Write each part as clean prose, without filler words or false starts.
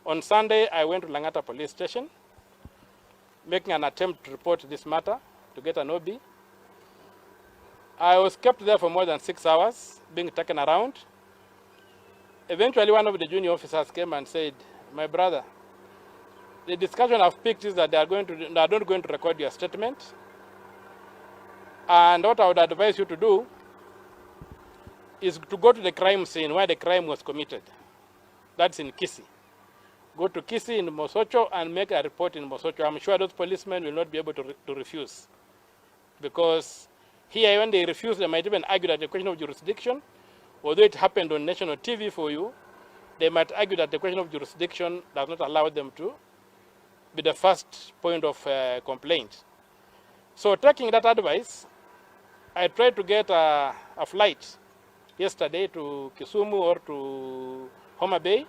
On Sunday, I went to Langata police station, making an attempt to report this matter, to get an OB. I was kept there for more than 6 hours, being taken around. Eventually, one of the junior officers came and said, my brother, the discussion I've picked is that they are not going to record your statement. And what I would advise you to do is to go to the crime scene where the crime was committed. That's in Kisii. Go to Kisii in Mosocho and make a report in Mosocho. I'm sure those policemen will not be able to refuse. Because here, when they refuse, they might even argue that the question of jurisdiction, although it happened on national TV for you, they might argue that the question of jurisdiction does not allow them to be the first point of complaint. So taking that advice, I tried to get a flight yesterday to Kisumu or to Homa Bay.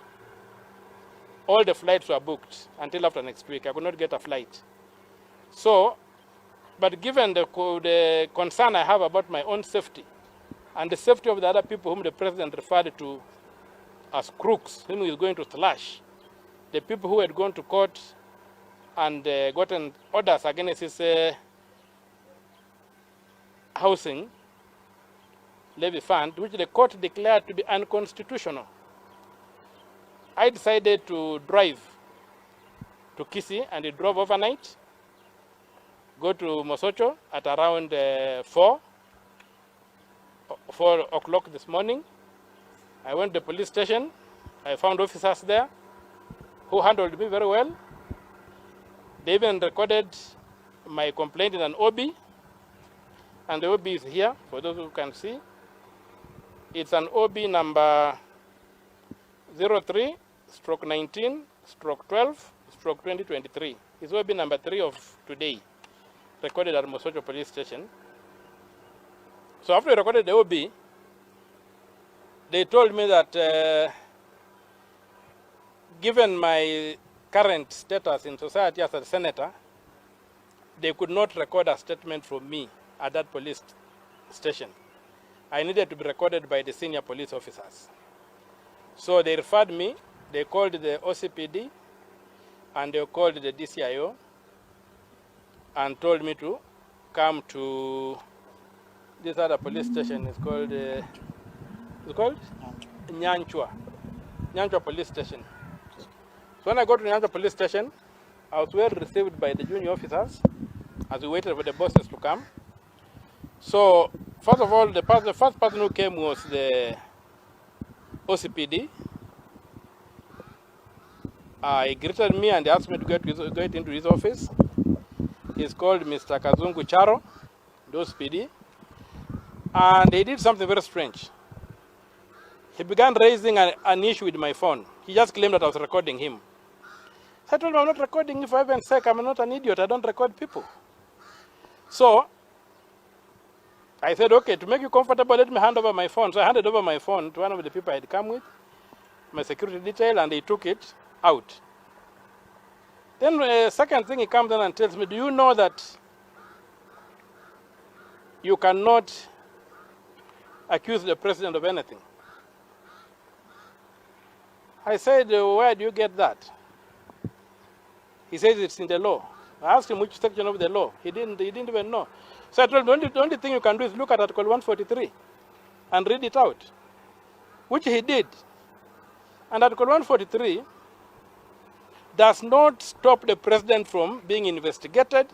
All the flights were booked until after next week. I could not get a flight. So, but given the concern I have about my own safety and the safety of the other people whom the president referred to as crooks, whom he is going to slash, the people who had gone to court and gotten orders against his housing levy fund, which the court declared to be unconstitutional, I decided to drive to Kisii, and I drove overnight, go to Mosocho at around 4 o'clock this morning. I went to the police station. I found officers there who handled me very well. They even recorded my complaint in an OB, and the OB is here for those who can see. It's an OB number 03/19/12/2023. It's OB number 3 of today, recorded at Mosocho police station. So after I recorded the OB, they told me that given my current status in society as a senator, they could not record a statement from me at that police station. I needed to be recorded by the senior police officers. So they referred me, they called the OCPD, and they called the DCIO, and told me to come to this other police station. It's called Nyanchwa police station. So when I got to Nyanchwa police station, I was well received by the junior officers as we waited for the bosses to come. So first of all, the first person who came was the OCPD. He greeted me and asked me to get into his office. He's called Mr. Kazungu, the OCPD. And he did something very strange. He began raising an issue with my phone. He just claimed that I was recording him. So I told him, I'm not recording you for heaven's sake. I'm not an idiot. I don't record people. So I said, okay, to make you comfortable, let me hand over my phone. So I handed over my phone to one of the people I had come with, my security detail, and they took it out. Then the second thing, he comes in and tells me, do you know that you cannot accuse the president of anything? I said, where do you get that? He says it's in the law. I asked him which section of the law. He didn't even know. So I told him, the only thing you can do is look at Article 143 and read it out, which he did. And Article 143 does not stop the president from being investigated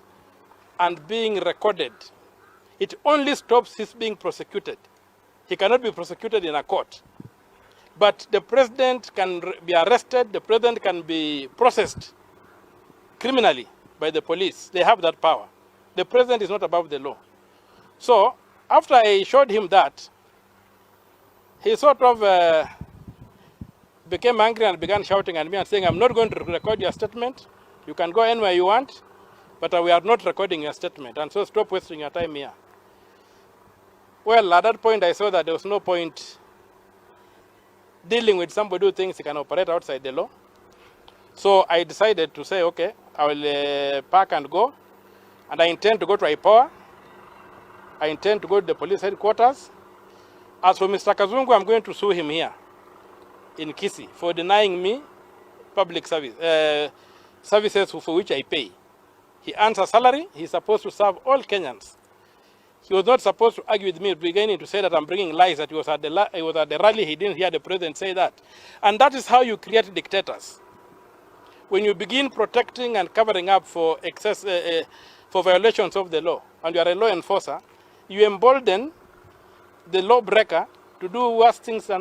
and being recorded. It only stops his being prosecuted. He cannot be prosecuted in a court. But the president can be arrested, the president can be processed criminally by the police. They have that power. The president is not above the law. So after I showed him that, he sort of became angry and began shouting at me and saying, I'm not going to record your statement. You can go anywhere you want, but we are not recording your statement. And so stop wasting your time here. Well, at that point, I saw that there was no point dealing with somebody who thinks he can operate outside the law. So I decided to say, okay, I will pack and go. And I intend to go to IPOA. I intend to go to the police headquarters. As for Mr. Kazungu, I'm going to sue him here in Kisii for denying me public services for which I pay. He earns a salary. He's supposed to serve all Kenyans. He was not supposed to argue with me, beginning to say that I'm bringing lies, that he was at the rally, he didn't hear the president say that. And that is how you create dictators. When you begin protecting and covering up for for violations of the law, and you are a law enforcer, you embolden the lawbreaker to do worse things than